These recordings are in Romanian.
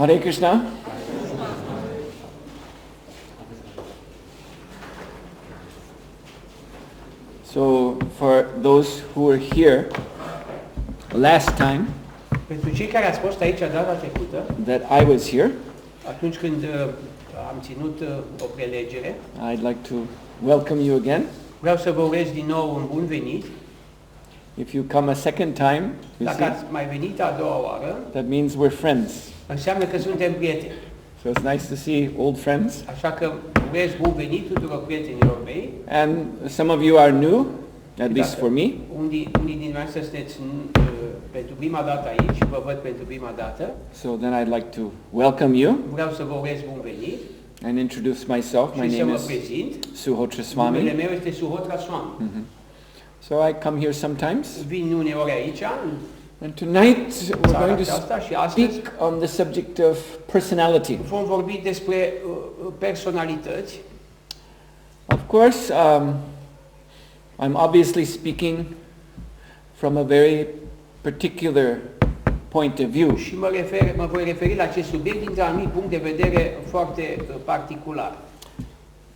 Hare Krishna. So, for those who were here last time Pentru cei care ați fost aici data trecută, that I was here, atunci când am ținut o prelegere, I'd like to welcome you again. vreau să vă urez din nou un bun venit. If you come a second time, you Dacă see, ați mai venit a doua oară, that means we're friends. înseamnă că suntem prieteni. So it's nice to see old friends. Așa că urez bun venit tuturor prietenilor mei. And some of you are new, at least for me. Unii dintre noi sunteți pentru prima dată aici, vă văd pentru prima dată. So then I'd like to welcome you Vreau să vă urez bun venit and introduce myself. My și să name mă is prezint. Suhotra Numele Swami. meu este Suhotra Swami. So I come here sometimes. Vin uneori aici, And tonight we're țara going to aceasta, și astăzi speak on the subject of personality. vom vorbi despre personalități. Of course, I'm obviously speaking from a very particular point of view. Și mă voi referi la acest subiect dintr-un anumit punct de vedere foarte particular.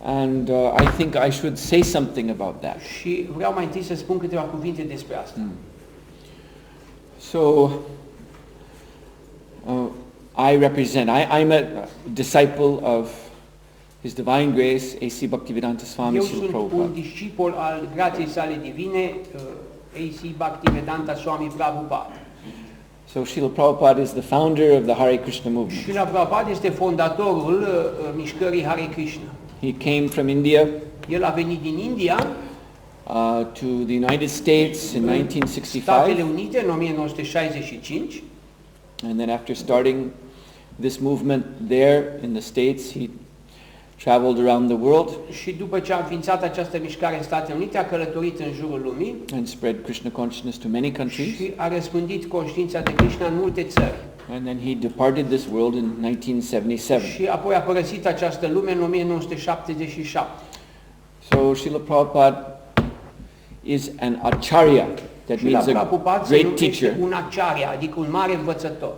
And I think I should say something about that. Și vreau mai întâi să spun câteva cuvinte despre asta. So, I represent, I'm a disciple of His Divine Grace, A.C. Bhaktivedanta Swami Eu Srila sunt un Prabhupada. discipol al grației sale divine, A.C. Bhaktivedanta Swami Prabhupada. So Srila Prabhupada is the founder of the Hare Krishna movement. Srila Prabhupada este fondatorul mișcării Hare Krishna. He came from India El a venit din India, to the United States in Statele 1965, Unite, în 1965, and then after starting this movement there in the States, he traveled around the world și după ce a înființat această mișcare în Statele Unite, a călătorit în jurul lumii and spread Krishna consciousness to many countries. și a răspândit conștiința de Krishna în multe țări. And then he departed this world in 1977. Și apoi a părăsit această lume în 1977. So Srila Prabhupada is an acharya, that Srila means a Prabhupada se great numește teacher, un acharya, adică un mare învățător,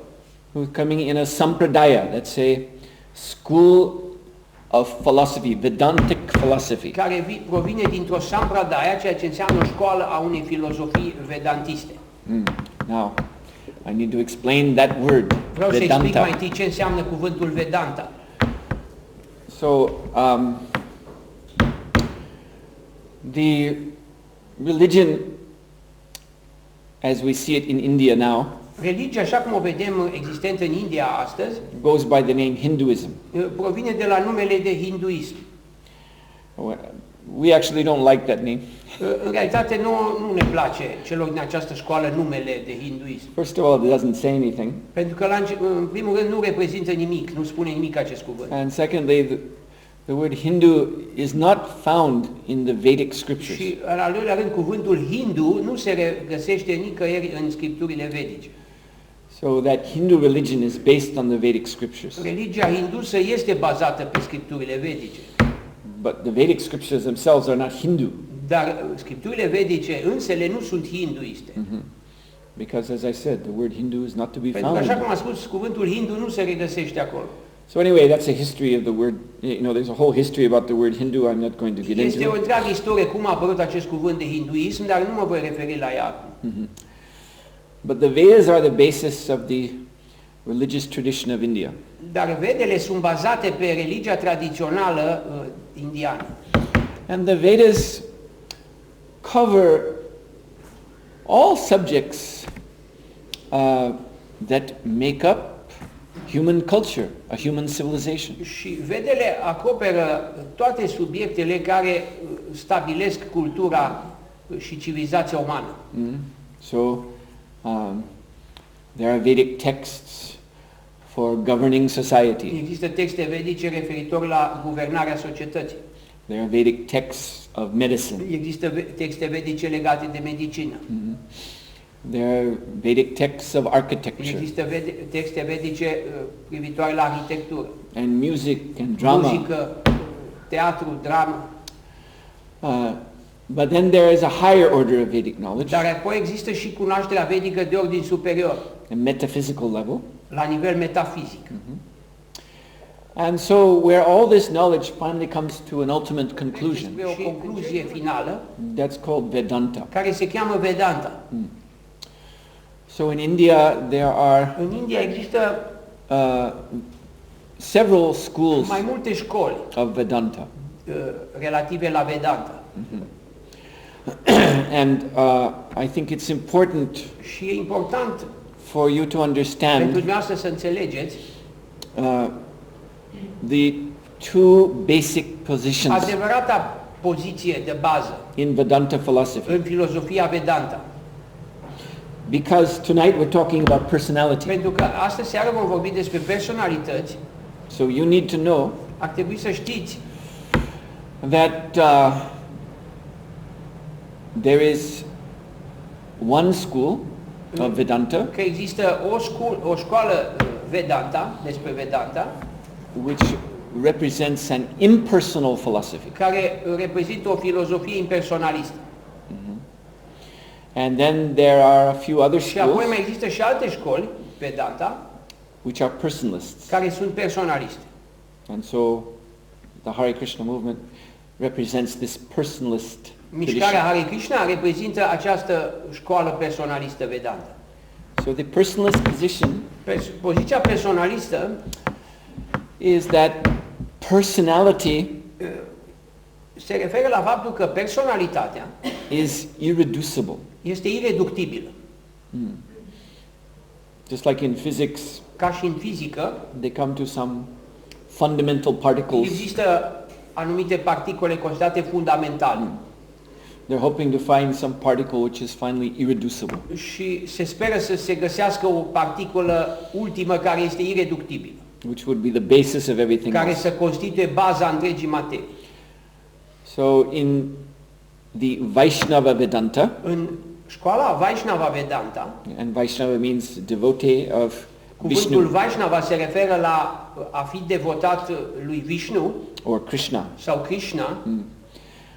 who's coming in a sampradaya, let's say, school of philosophy, Vedantic philosophy. care provine dintr-o sampradaya, ceea ce înseamnă o școală a unei filozofii vedantiste. Now, I need to explain that word, Vreau să explic mai Vedanta. întâi ce înseamnă cuvântul Vedanta. So, the religion, as we see it in India now, Religia, așa cum o vedem existentă în India astăzi, goes by the name Hinduism. provine de la numele de hinduism. We actually don't like that name. În realitate nu ne place celor din această școală numele de hinduism. First of all, it doesn't say anything. Pentru că în primul rând nu reprezintă nimic, nu spune nimic acest cuvânt. And secondly, the word Hindu is not found in the Vedic scriptures. Și în al doilea rând, cuvântul hindu nu se regăsește nicăieri în scripturile vedice. So that Hindu religion is based on the Vedic scriptures. Religia hindusă este bazată pe scripturile vedice. But the Vedic scriptures themselves are not Hindu. Dar scripturile vedice însele nu sunt hinduiste. Because, as I said, the word Hindu is not to be Pentru că, așa cum found. am spus, cuvântul hindu nu se regăsește acolo. So anyway, that's a history of the word. There's a whole history about the word Hindu. I'm not going to get Este o into. întreagă istorie cum a apărut acest cuvânt de hinduism, dar nu mă voi referi la ea acum. But the Vedas are the basis of the religious tradition of India. Dar Vedele sunt bazate pe religia tradițională indiană. And the Vedas cover all subjects that make up human culture, a human civilization. Și Vedele acoperă toate subiectele care stabilesc cultura și civilizația umană. So there are Vedic texts for governing society. Există texte vedice referitor la guvernarea societății. There are Vedic texts of medicine. Există texte vedice legate de medicină. There are Vedic texts of architecture Există texte vedice privitoare la arhitectură, and music and drama. muzică, teatru, dramă. But then there is a higher order of Vedic knowledge, Dar apoi există și cunoașterea vedică de ordin superior, a metaphysical level, la nivel metafizic. And so where all this knowledge finally comes to an ultimate conclusion, Despre o concluzie finală, that's called Vedanta. care se cheamă Vedanta. So in India there are În India există several schools mai multe școli of Vedanta. relative la Vedanta. And I think it's important Și e important for you to pentru understand dumneavoastră să înțelegeți the two basic positions adevărata poziție de bază in Vedanta philosophy. în filozofia Vedanta. Because tonight we're talking about personality. Pentru că astă seară vom vorbi despre personalități, So you need to know ar trebui să știți that there is one school of Vedanta că există o școală Vedanta, despre Vedanta, which represents an impersonal philosophy. care reprezintă o filozofie impersonalistă. And then there are a few other Și apoi schools mai există și alte școli Vedanta which are personalists. care sunt personaliste. And so the Hare Krishna movement represents this personalist Mișcarea tradition. Hare Krishna reprezintă această școală personalistă Vedanta. So the personalist position Poziția personalistă is that personality se referă la faptul că personalitatea is irreducible. este ireductibilă. Just like in physics, Ca și în fizică, they come to some fundamental particles. există anumite particule considerate fundamentale They're hoping to find some particle which is finally irreducible. și se speră să se găsească o particulă ultimă care este ireductibilă, Which would be the basis of everything care else. să constituie baza întregii materii. So in the Vaishnava Vedanta, În școala Vaishnava Vedanta, and Vaishnava means devotee of cuvântul Vishnu Vaishnava se referă la a fi devotat lui Vishnu or Krishna. sau Krishna.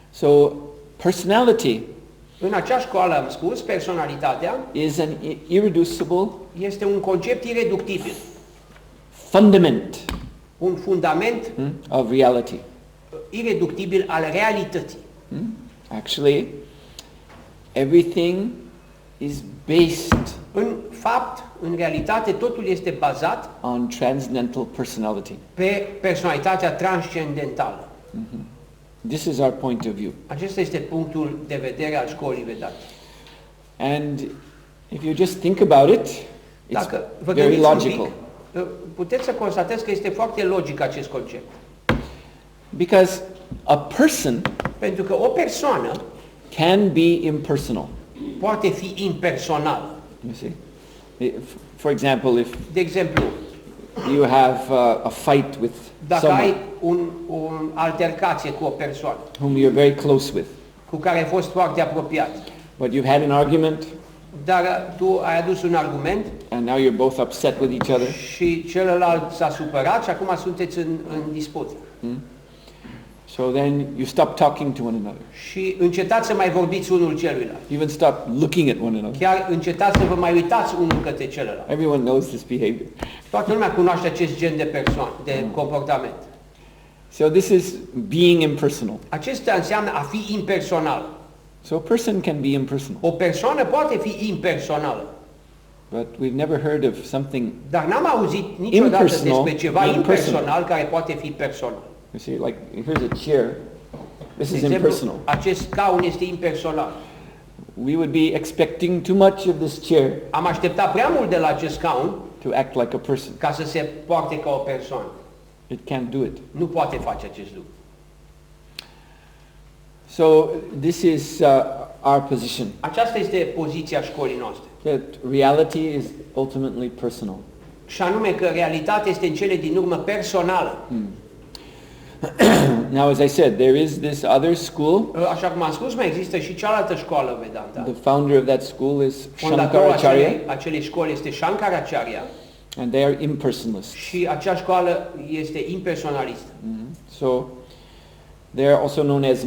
So personality În acea școală, am spus, personalitatea is an irreducible este un concept ireductibil, fundament un fundament of reality. ireductibil al realității. Actually, everything is based În fapt, în realitate, totul este bazat on transcendental personality. pe personalitatea transcendentală. This is our point of view. Acesta este punctul de vedere al școlii Vedanta. And if you just think about it, it's Dacă vă very gândiți un logical. pic, puteți să constatați că este foarte logic acest concept. Because a person Pentru că o persoană can be impersonal. poate fi impersonală. You see? For example, if De exemplu, you have a fight with dacă ai someone o altercație cu o persoană whom you're very close with, cu care ai fost foarte apropiat, but you've had an argument dar tu ai adus un argument and now you're both upset with each other, și celălalt s-a supărat și acum sunteți în dispută. so then you stop talking to one another. Și încetați să mai vorbiți unul celuilalt. You even stop looking at one another. Chiar încetați să vă mai uitați unul către celălalt. Everyone knows this behavior. Toată lumea cunoaște acest gen de persoană, de comportament. So this is being impersonal. Acesta înseamnă a fi impersonal. So a person can be impersonal, O persoană poate fi impersonală, but we've never heard of something, dar n-am auzit niciodată Impersonal, despre ceva being impersonal care poate fi personal. you see, like here's a chair. This De is exemplu, impersonal. acest scaun este impersonal. We would be expecting too much of this chair Am așteptat prea mult de la acest scaun to act like a person. ca să se poarte ca o persoană. It can't do it. Nu poate face acest lucru. So this is our position, Aceasta este poziția școlii noastre. that reality is ultimately personal. Și anume că realitatea este în cele din urmă personală. Now, as I said, there is this other school. Așa cum am spus, mai există și cealaltă școală Vedanta. The founder of that school is Fondatorul Shankaracharya, acelei școli este Shankaracharya and they are impersonalists. și acea școală este impersonalistă. So they are also known as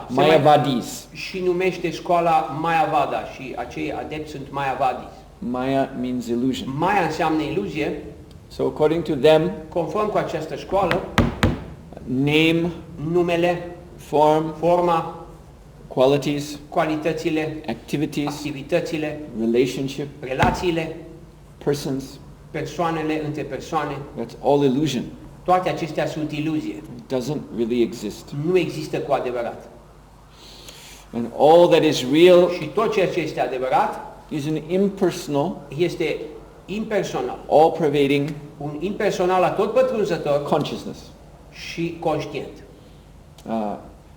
Mayavadis. Și numește școala Mayavada și acei adepți sunt Mayavadis. Maya means illusion. Maya înseamnă iluzie. So according to them, Conform cu această școală, name, numele, form, forma, qualities, calitățile, activities, activitățile, relationship, relațiile, persons, persoanele între persoane, that's all illusion. toate acestea sunt iluzie. It doesn't really exist. Nu există cu adevărat. And all that is real Și tot ceea ce este adevărat is an impersonal, este impersonal. all-pervading Un impersonal atotpătrunzător consciousness, și conștient.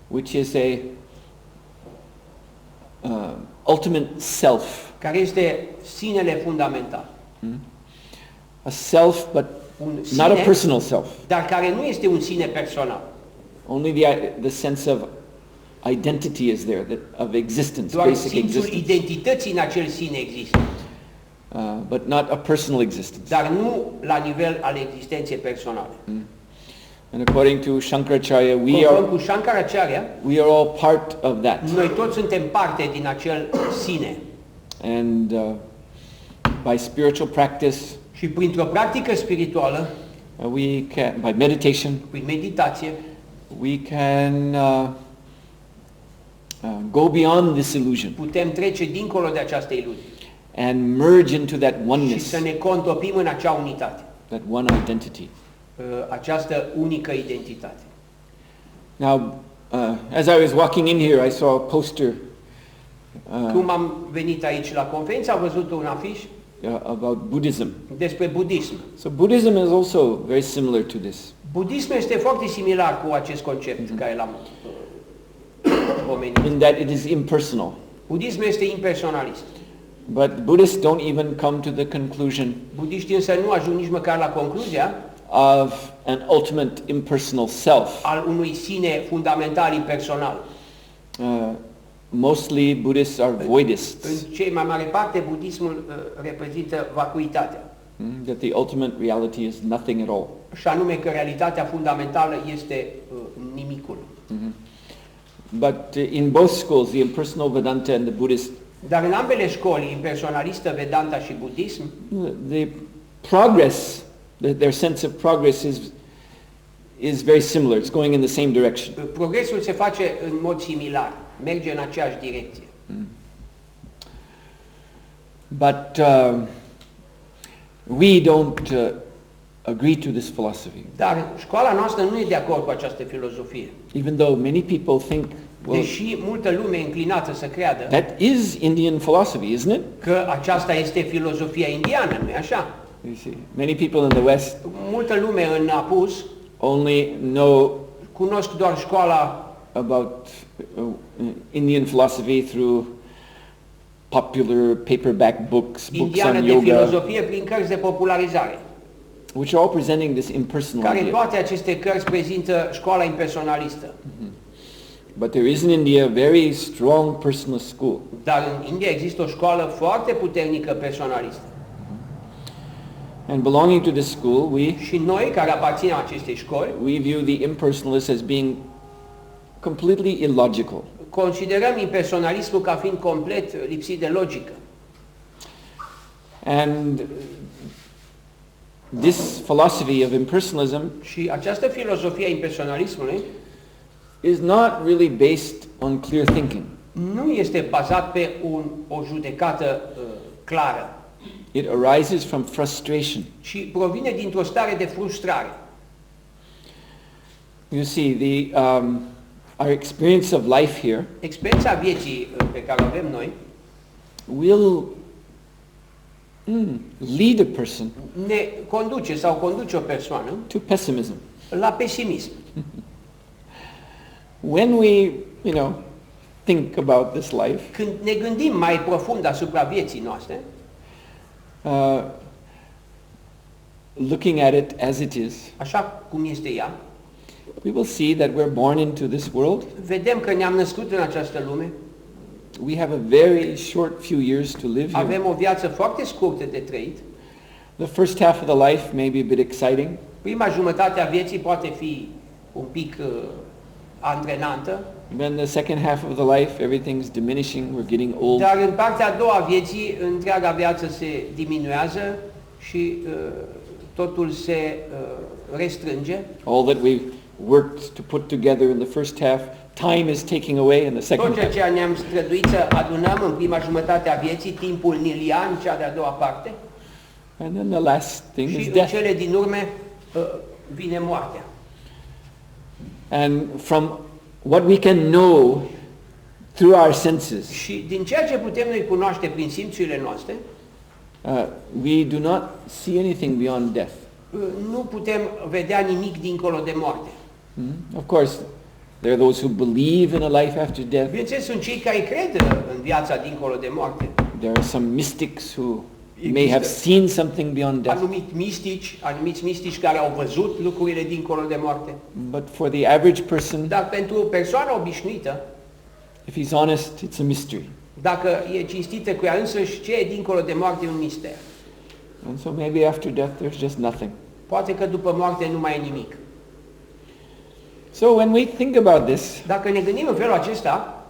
which is a ultimate self. Care este sinele fundamental. A self, but Un not a sine, personal self. dar care nu este un sine personal. Only the sense of identity is there, of existence, Doar basic simțul existence. identității în acel sine există. But not a personal existence. Dar nu la nivel al existenței personale. And according to Shankaracharya, Conform cu Shankaracharya, we are all part of that. noi toți suntem parte din acel sine. And by spiritual practice, Și printr-o practică spirituală, we can, by meditation, prin meditație, we can go beyond this illusion putem trece dincolo de această iluzie and merge into that și oneness, să ne contopim în acea unitate, that one identity. această unică identitate. Now, as I was walking in here, I saw a poster Cum am venit aici la conferință, am văzut un afiș about Buddhism. despre budism. So Buddhism is also very similar to this. Budismul este foarte similar cu acest concept care l-am pomenit. In that it is impersonal. Budismul este impersonalist. But Buddhists don't even come to the conclusion Budiștii însă nu ajung nici măcar la concluzia of an ultimate impersonal self. al unui sine fundamental impersonal. Mostly Buddhists are voidists, În cei mai mare parte, budismul reprezintă vacuitatea. that the ultimate reality is nothing at all. Și anume că realitatea fundamentală este nimicul. But in both schools, the impersonal Vedanta and the Buddhist, Dar în ambele școli, impersonalistă, Vedanta și budism, the progress, their sense of progress is very similar. It's going in the same direction. progresul se face în mod similar, merge în aceeași direcție. But we don't agree to this philosophy. Dar școala noastră nu e de acord cu această filozofie. Even though many people think, well, Deși multă lume e înclinată să creadă that is Indian philosophy, isn't it? că aceasta este filozofia indiană, nu-i așa? You see, many people in the West Multă lume în apus only know cunosc doar școala about Indian philosophy through popular paperback books indiană on de yoga, filozofie prin cărți de popularizare, which are all presenting this impersonal care idea. toate aceste cărți prezintă școala impersonalistă. But there is in India a very strong personalist school. Dar în India există o școală foarte puternică personalistă. And belonging to this school, Și noi, care aparținem acestei școli, we view the impersonalist as being completely illogical. considerăm impersonalismul ca fiind complet lipsit de logică. And this philosophy of impersonalism Și această filozofie a impersonalismului is not really based on clear thinking. nu este bazat pe o judecată clară, It arises from frustration. ci provine dintr-o stare de frustrare. You see, our experience of life here Experiența vieții pe care o avem noi will lead a person ne conduce sau conduce o persoană to pessimism. la pesimism. When we, think about this life, Când ne gândim mai profund asupra vieții noastre, looking at it as it is, așa cum este ea, we will see that we're born into this world. vedem că ne-am născut în această lume, We have a very short few years to live here. avem o viață foarte scurtă de trăit. The first half of the life may be a bit exciting. Prima jumătate a vieții poate fi un pic antrenantă. Then the second half of the life, everything's diminishing, we're getting old. Dar în partea a doua a vieții, întreaga viață se diminuează și totul se restrânge. All that we've worked to put together in the first half, time is taking away in the second Tot ceea half. ce ne-am străduit să adunăm în prima jumătate a vieții, timpul ni-l ia în cea de-a doua parte. And then the last thing Și is în death. cele din urme vine moartea. And from what we can know through our senses, Și din ceea ce putem noi cunoaște prin simțurile noastre, we do not see anything beyond death. nu putem vedea nimic dincolo de moarte. Of course, there are those who believe in a life after death. Bineînțeles, sunt cei care cred în viața dincolo de moarte. There are some mystics who may have seen something beyond death. Anumiți mistici care au văzut lucrurile dincolo de moarte. But for the average person, Dar pentru o persoană obișnuită, if he's honest, it's a mystery. dacă e cinstită cu ea însăși, ce e dincolo de moarte e un mister. And so maybe after death there's just nothing. Poate că după moarte nu mai e nimic. So when we think about this, Dacă ne gândim în felul acesta,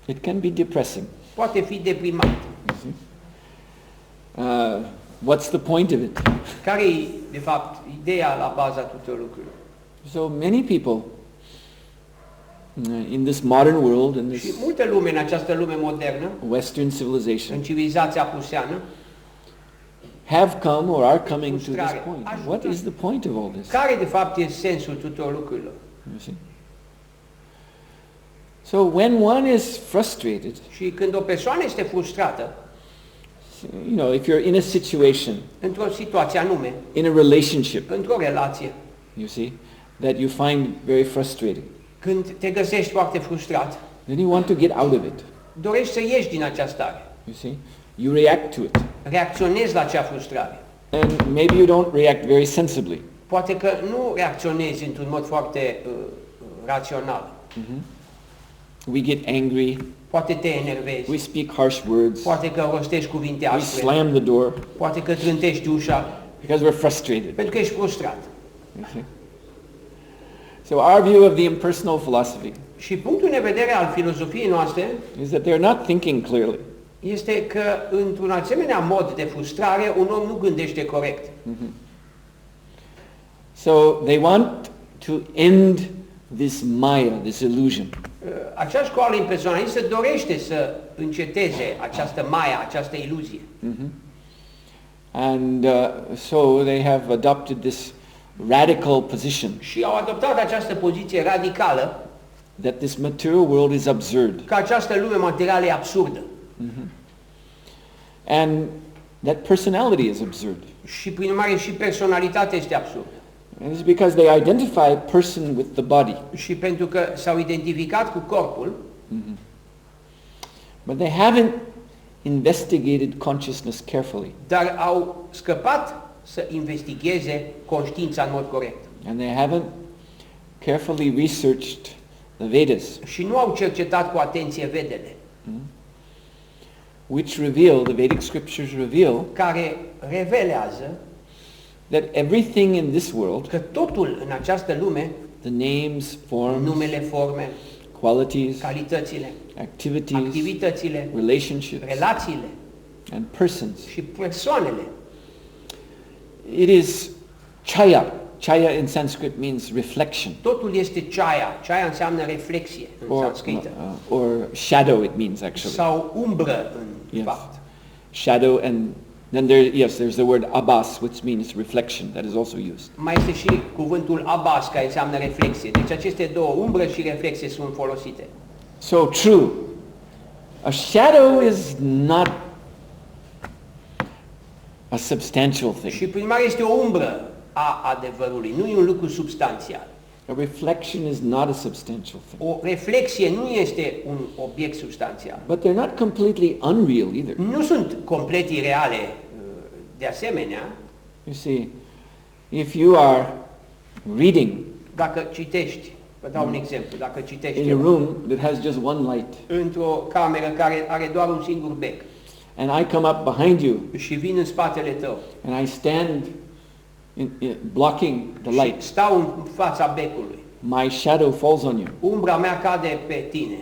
it can be depressing. poate fi deprimant. You see? What's the point of it? Care e, de fapt, ideea la baza tuturor lucrurilor? So many people in this modern world, in Și this multe lume în această lume modernă, Western în civilization, civilizația puseană, have come or are coming to this Frustrare. point. What is the point of all this? care de fapt e sensul tuturor lucrurilor? You see? So when one is frustrated, Și când o persoană este frustrată, you know, if you're in a situation, într-o situație anume, in a relationship, într-o relație, you see, that you find very frustrating, când te găsești foarte frustrat, then you want to get out of it. dorești să ieși din această stare, You see? You react to it. reacționezi la acea frustrare. And maybe you don't react very sensibly. Poate că nu reacționezi într-un mod foarte rațional. We get angry, Poate te enervezi, we speak harsh words, poate că rostești cuvinte we aspre, slam the door poate că trântești ușa, because we're frustrated. pentru că ești frustrat. You see? So our view of the impersonal philosophy Și punctul de vedere al filozofiei noastre is that they're not thinking clearly. este că într-un asemenea mod de frustrare un om nu gândește corect. So they want to end this maya, this illusion. Acea școală impersonalistă dorește să înceteze această maia, această iluzie. And so they have adopted this radical position Și au adoptat această poziție radicală that this material world is absurd. că această lume materială e absurdă. And that personality is absurd. Și prin urmare și personalitatea este absurdă. And it's because they identify person with the body. Și pentru că s-au identificat cu corpul, But they haven't investigated consciousness carefully. dar au scăpat să investigheze conștiința în mod corect. And they haven't carefully researched the Vedas, Și nu au cercetat cu atenție Vedele, which reveal, the Vedic scriptures reveal, care revelează that everything in this world, că totul în această lume, the names, forms, numele, forme, qualities, calitățile, activities, activitățile, relationships, relațiile and persons, și persoanele, it is chaya. Chaya in Sanskrit means reflection, totul este chaya. Chaya înseamnă reflexie în sanscrită. or shadow it means actually. Sau umbră în Yes. fapt. Shadow, and then there's the word abas, which means reflection, that is also used. Mai este și cuvântul abas, care înseamnă reflexie. Deci aceste două, umbră și reflexie, sunt folosite. So true, a shadow is not a substantial thing. Și prin urmare este o umbră a adevărului, nu e un lucru substanțial. A reflection is not a substantial thing. O reflexie nu este un obiect substanțial. But they're not completely unreal either. Nu sunt complet ireale de asemenea. You see, if you are reading Dacă citești, vă dau un exemplu, dacă citești in a room that has just one light, într-o cameră care are doar un singur bec and I come up behind you și vin în spatele tău and I stand blocking the și light, stau în fața becului my shadow falls on you. Umbra mea cade pe tine.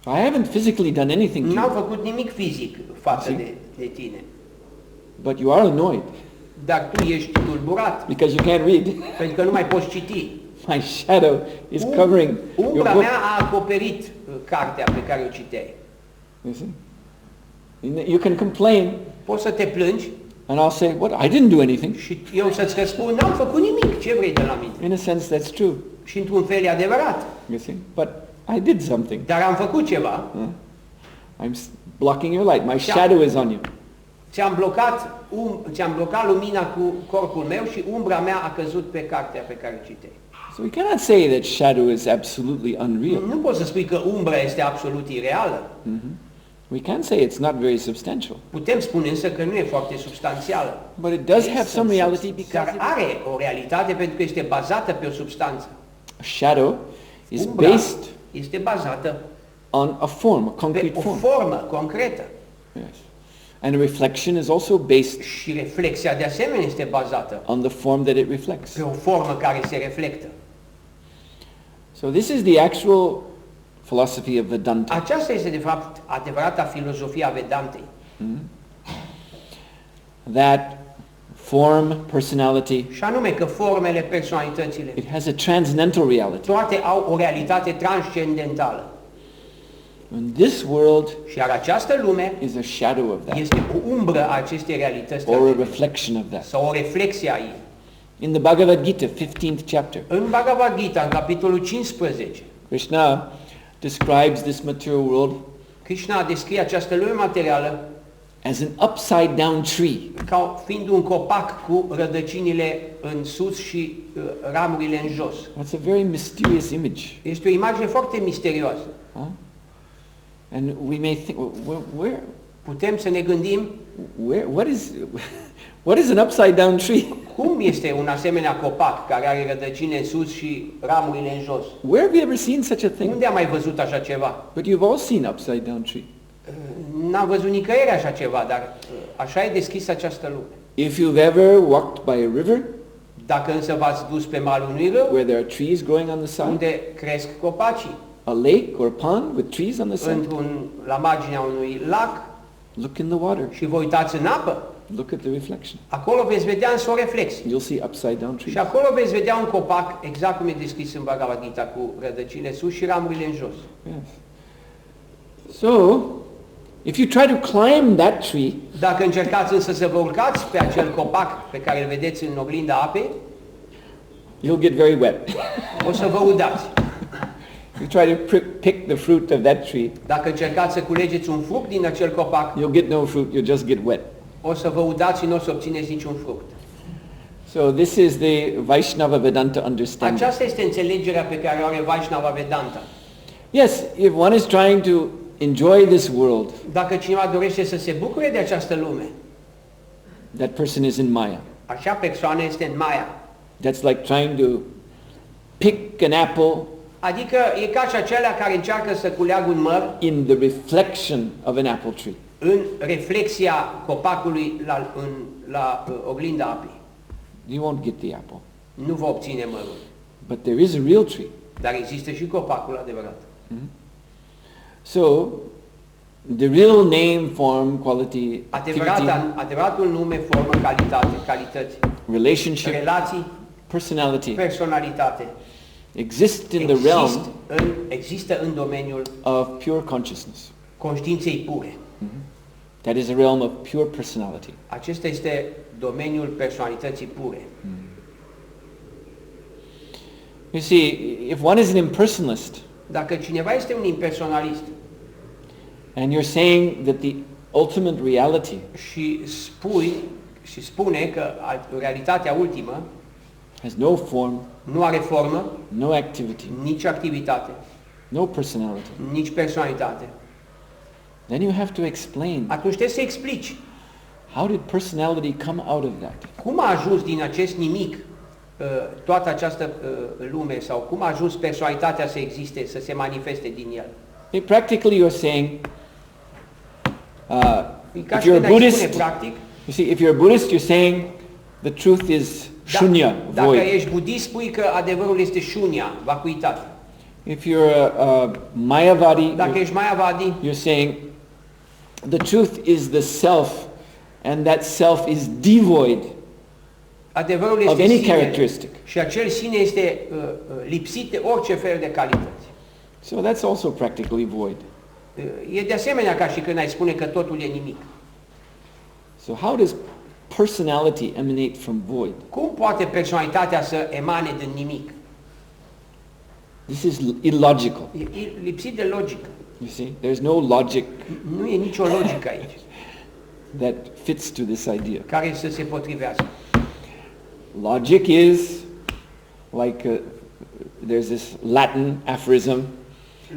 I haven't physically done anything to N-am you, făcut nimic fizic față de tine. but you are annoyed Dar tu ești tulburat, because you can't read. pentru că nu mai poți citi. My shadow is covering your Umbra book. mea a acoperit cartea pe care o citeai. You see? You can complain, Poți să te plângi and I'll say, "What? I didn't do anything." și eu să-ți răspund, n-am făcut nimic, ce vrei de la mine? In a sense, that's true. Și într-un fel e adevărat, You see? But I did something. dar am făcut ceva. I'm blocking your light. My shadow is on you. Ți-am blocat lumina cu corpul meu și umbra mea a căzut pe cartea pe care o citei. So we cannot say that shadow is absolutely unreal. Nu poți să spui că umbra este absolut ireală. We can say it's not very substantial. Putem spune însă că nu e foarte substanțială. But it does have some reality because Dar are o realitate pentru că este bazată pe o substanță. a shadow is Umbra based este bazată on a form, a pe concrete o form. formă concretă. Yes. And a reflection is also based Și reflexia de asemenea este bazată on the form that it reflects. pe o formă care se reflectă. So this is the actual philosophy of Vedanta. Aceasta este de fapt adevărata filozofia a Vedantei. That form, personality, Și anume că formele, personalitățile, it has a transcendental reality. toate au o realitate transcendentală. And this world Și iar această lume is a shadow of that, este o umbră a acestei realități or a transcendentale, reflection of that. sau o reflexie a ei. In the Bhagavad Gita, 15th chapter, În Bhagavad Gita, în capitolul 15, Krishna describes this material world Krishna descrie această lume materială as an upside down tree. ca fiind un copac cu rădăcinile în sus și ramurile în jos. That's a very mysterious image. Este o imagine foarte misterioasă. Huh? And we may think, where, Putem să ne gândim what is an upside down tree? cum este un asemenea copac care are rădăcini în sus și ramurile în jos. Where have you ever seen such a thing? Unde am mai văzut așa ceva? But you've all seen upside down tree. N-am văzut nicăieri așa ceva, dar așa e deschis această lume. If you've ever walked by a river Dacă însă v-ați dus pe malul unui râu, where there are trees growing on the side, unde cresc copacii, a lake or a pond with trees on the side, la marginea unui lac, look in the water, și vă uitați în apă, look at the reflection. acolo veți vedea însă o reflexie. You'll see upside down trees. Și acolo veți vedea un copac, exact cum e descris în Bhagavad Gita, cu rădăcinile sus și ramurile în jos. Yes. So, if you try to climb that tree, Dacă încercați însă să vă urcați pe acel copac pe care îl vedeți în oglinda apei, you'll get very wet. o să vă udați. You try to pick the fruit of that tree, Dacă încercați să culegeți un fruct din acel copac, you'll get no fruit, you'll just get wet. o să vă udați și nu o să obțineți niciun fruct. So this is the Vaishnava Vedanta understanding. Aceasta este înțelegerea pe care o are Vaishnava Vedanta. Yes, if one is trying to enjoy this world, Dacă cineva dorește să se bucure de această lume, that person is in Maya. acea persoană este în Maya. That's like trying to pick an apple Adică e ca și acelea care încearcă să culeagă un măr in the reflection of an apple tree. în reflexia copacului la oglinda apei. You won't get the apple. Nu va obține mărul. But there is a real tree. Dar există și copacul adevărat. So, the real name, form, quality, activity, Adevăratul nume, formă, calități, relationship, relații, personality personalitate exist in the realm există în domeniul of pure consciousness. conștiinței pure. That is a realm of pure personality. Acesta este domeniul personalității pure. You see, if one is an impersonalist, Dacă cineva este un impersonalist and you're saying that the ultimate reality și spune că realitatea ultimă has no form, nu are formă, no activity, nici activitate, no personality, nici personalitate, then you have to explain atunci trebuie să explici how did personality come out of that? cum a ajuns din acest nimic toată această lume, sau cum a ajuns personalitatea să existe, să se manifeste din el. Practically you're saying, Ca if și you're a când ai Buddhist, spune, practic, you see, if you're a Buddhist, you're saying the truth is Shunya, Dacă void. ești budist, spui că adevărul este shunya, vacuitate. If you're a Mayavadi, Dacă ești mayavadi, you're saying the truth is the self, and that self is devoid adevărul of este any sine characteristic. și acel sine este lipsit de orice fel de calități. So that's also practically void. E de asemenea ca și când ai spune că totul e nimic. So how does personality emanate from void? Cum poate personalitatea să emane din nimic? This is illogical. E lipsit de logică. You see, there's no logic Nu e nicio logică aici that fits to this idea. care să se potrivească. Logic is like there's this Latin aphorism,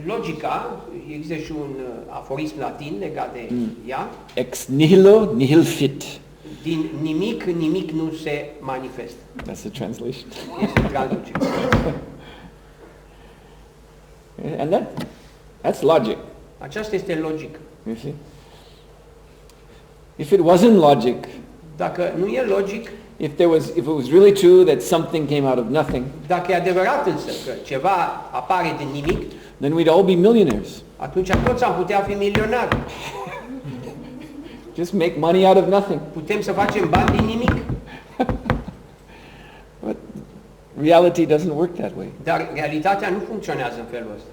Logica, există și un aforism latin legat de ea, ex nihilo nihil fit. din nimic, nimic nu se manifestă. That's the translation. Este traducere. And that's logic, Aceasta este logică. you see. If it wasn't logic, Dacă nu e logic, if it was really true that something came out of nothing, dacă e adevărat însă că ceva apare din nimic, then we'd all be millionaires. atunci toți am putea fi milionari. Just make money out of nothing. Putem să facem bani din nimic. But reality doesn't work that way. Dar realitatea nu funcționează în felul ăsta.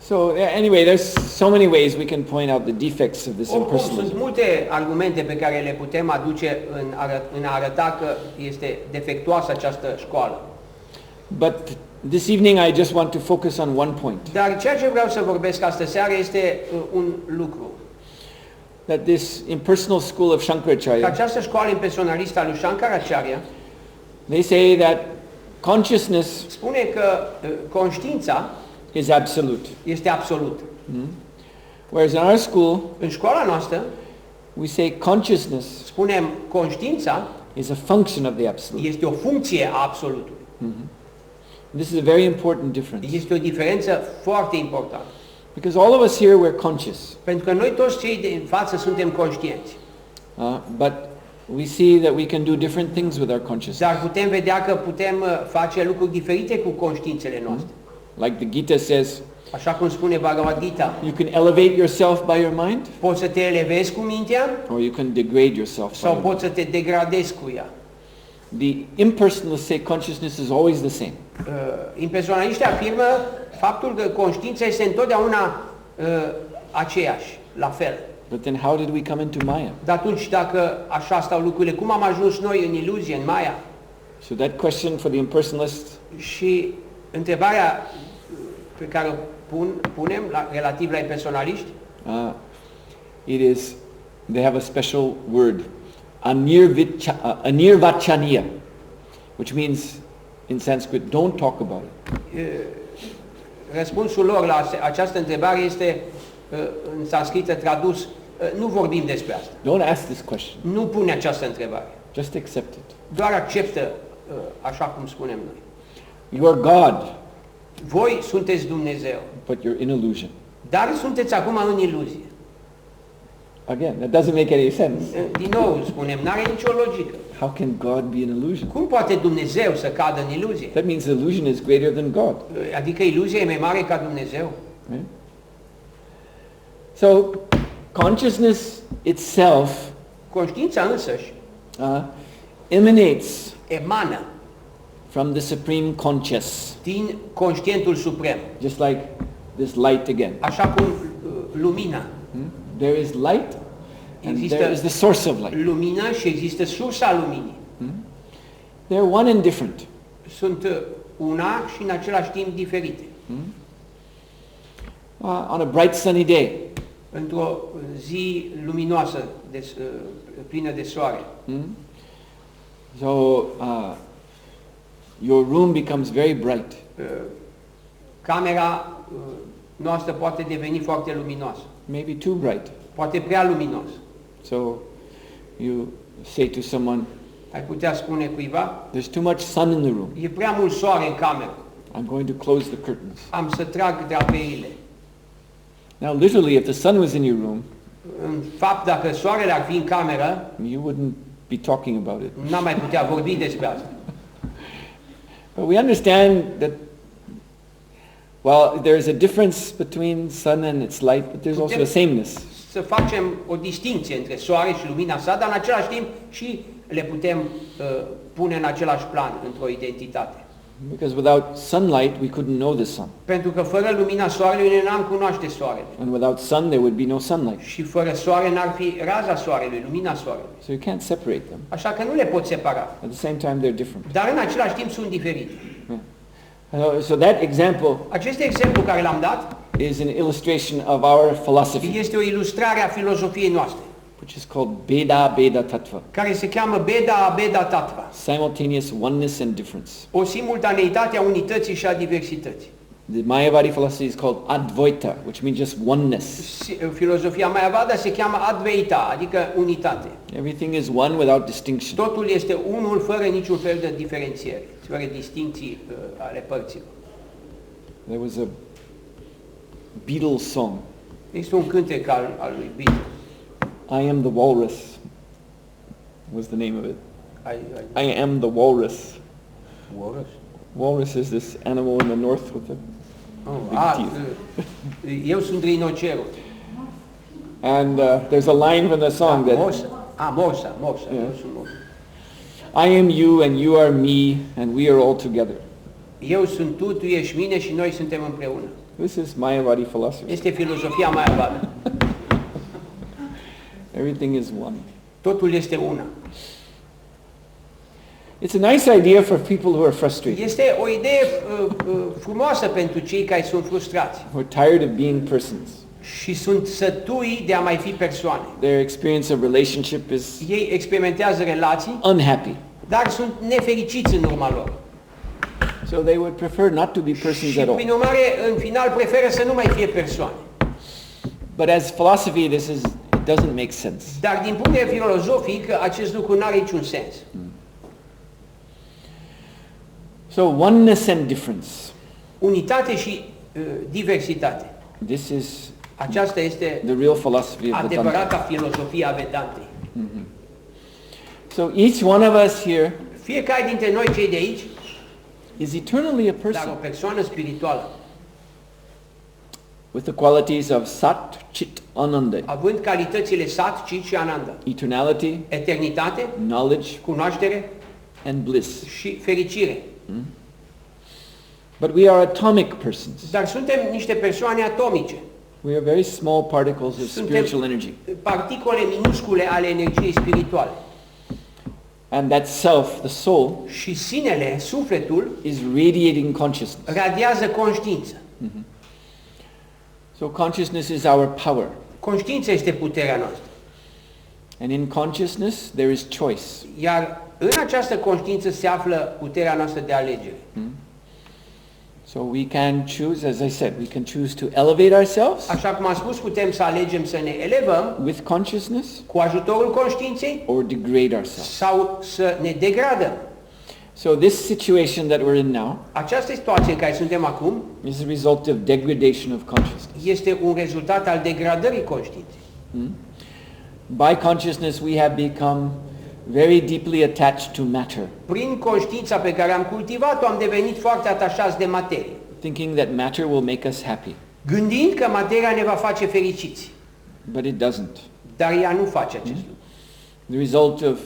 So anyway, there's so many ways we can point out the defects of this Oricum, sunt impersonalism. multe argumente pe care le putem aduce în a arăta că este defectuoasă această școală. But this evening I just want to focus on one point. Dar ceea ce vreau să vorbesc astă seară este un lucru. That this impersonal school of Că Shankaracharya, această școală impersonalistă a lui Shankaracharya they say that consciousness spune că conștiința is absolute. este absolută. Whereas in our school, În școala noastră we say consciousness spunem conștiința is a function of the absolute. este o funcție a absolutului. This is a very important difference. Este o diferență foarte importantă. Because all of us here, we're conscious. Pentru că noi toți cei din față suntem conștienți. But we see that we can do different things with our consciousness. Dar putem vedea că putem face lucruri diferite cu conștiințele noastre. Like the Gita says, Așa cum spune Bhagavad Gita, you can elevate yourself by your mind, poți să te elevezi cu mintea or you can degrade yourself by sau your mind. poți să te degradezi cu ea. The impersonalists say consciousness is always the same. Impersonaliștii afirmă faptul că conștiința este întotdeauna aceeași, la fel. But then how did we come into Maya? Dar atunci, dacă așa stau lucrurile, cum am ajuns noi în iluzie, în Maya? So that question for the impersonalists Și întrebarea pe care o punem relativ la impersonaliști, it is, they have a special word, anirvachaniya, which means in Sanskrit, don't talk about it. răspunsul lor la această întrebare este în sanscrită tradus, nu vorbim despre asta. Don't ask this question. Nu pune această întrebare. Just accept it. Doar acceptă așa cum spunem noi. You are God, Voi sunteți Dumnezeu, but you're in illusion. dar sunteți acum în iluzie. Again, that doesn't make any sense. Din nou spunem, n-are nicio logică. How can God be in illusion? Cum poate Dumnezeu să cadă în iluzie? That means illusion is greater than God. Adică iluzia e mai mare ca Dumnezeu. Right? So, consciousness itself Conștiința însăși emanates emană from the supreme conscious, din conștientul suprem. just like this light again. Așa cum lumina. There is light and Există there is the source of light. lumină și există sursa luminii. They're one and different. Sunt una și în același timp diferite. On a bright sunny day, Într-o zi luminoasă, plină de soare. so your room becomes very bright. Camera noastră poate deveni foarte luminoasă. Maybe too bright. Poate prea luminos. So you say to someone, Ai putea spune cuiva, there's too much sun in the room. e prea mult soare în cameră. I'm going to close the curtains. Am să trag draperiile. Now literally, if the sun was in your room, În fapt, dacă soarele ar fi în cameră, you wouldn't be talking about it. N-am mai putea vorbi despre asta. But we understand that, well, there is a difference between sun and its light, but there's also a sameness. Să facem o distinție între soare și lumina sa, dar în același timp și le putem pune în același plan, într-o identitate. Because without sunlight, we couldn't know the sun. Pentru că fără lumina soarelui noi n-am cunoaște soarele. And without sun, there would be no sunlight. Și fără soare n-ar fi raza soarelui, lumina soarelui. So you can't separate them. Așa că nu le poți separa. At the same time, they're different. Dar în același timp sunt diferite. So that example Acest exemplu care l-am dat is an illustration of our philosophy, este o ilustrare a filozofiei noastre, which is called Beda Tattva, care se cheamă Beda Tattva, simultaneous oneness and difference. o simultaneitate a unității și a diversității. The Mayavadi philosophy is called Advaita, which means just oneness. Filozofia Mayavada se cheamă Advaita, adică unitate. Everything is one without distinction. Totul este unul fără niciun fel de diferențiere, fără distincții ale părților. There was a Beatles song, Este un cântec al lui Beatles. I am the walrus, was the name of it. I am the walrus. Walrus? Walrus is this animal in the north with the big teeth. Eu sunt rinocerul. And there's a line from the song that Morsa. Yeah. Eu sunt morsa. I am you and you are me and we are all together. Eu sunt tu, tu ești mine și noi suntem împreună. This is Mayavadi philosophy. Este filozofia Mayavada. Everything is one. Totul este una. It's a nice idea for people who are frustrated, Este o idee frumoasă pentru cei care sunt frustrați who are tired of being persons. și sunt sătui de a mai fi persoane. Their experience of relationship is Ei experimentează relații, unhappy. dar sunt nefericiți în urma lor. So they would prefer not to be persons Și at all. prin urmare, în final, preferă să nu mai fie persoane. But as philosophy, it doesn't make sense. Dar din punct de vedere filozofic, acest lucru nu are niciun sens. So oneness and difference. Unitate și diversitate. This is Aceasta este the real philosophy of Vedanta. adevărata filozofie a Vedantei. So each one of us here Fiecare dintre noi cei de aici, is eternally a dar o person persoană spirituală, with the qualities of Sat, Chit, Ananda. având calitățile Sat, Chit și Ananda, Eternality, eternitate, knowledge, cunoaștere and bliss. și fericire. But we are atomic persons. Dar suntem niște persoane atomice. We are very small particles of Suntem spiritual energy. particule minuscule ale energiei spirituale. And that self, the soul, Și sinele, sufletul, is radiating consciousness. radiază conștiință. So consciousness is our power. Conștiința este puterea noastră. And in consciousness there is choice. Iar în această conștiință se află puterea noastră de alegere. So we can choose, as I said, we can choose to elevate ourselves Așa cum am spus, putem să alegem să ne elevăm with consciousness cu ajutorul conștiinței or degrade ourselves. sau să ne degradăm. So this situation that we're in now Această situație în care suntem acum is a result of degradation of consciousness. este un rezultat al degradării conștiinței. By consciousness we have become very deeply attached to matter, Prin conștiința pe care am cultivat-o am devenit foarte atașați de materie, thinking that matter will make us happy. gândind că materia ne va face fericiți. But it doesn't. Dar ea nu face acest lucru. The result of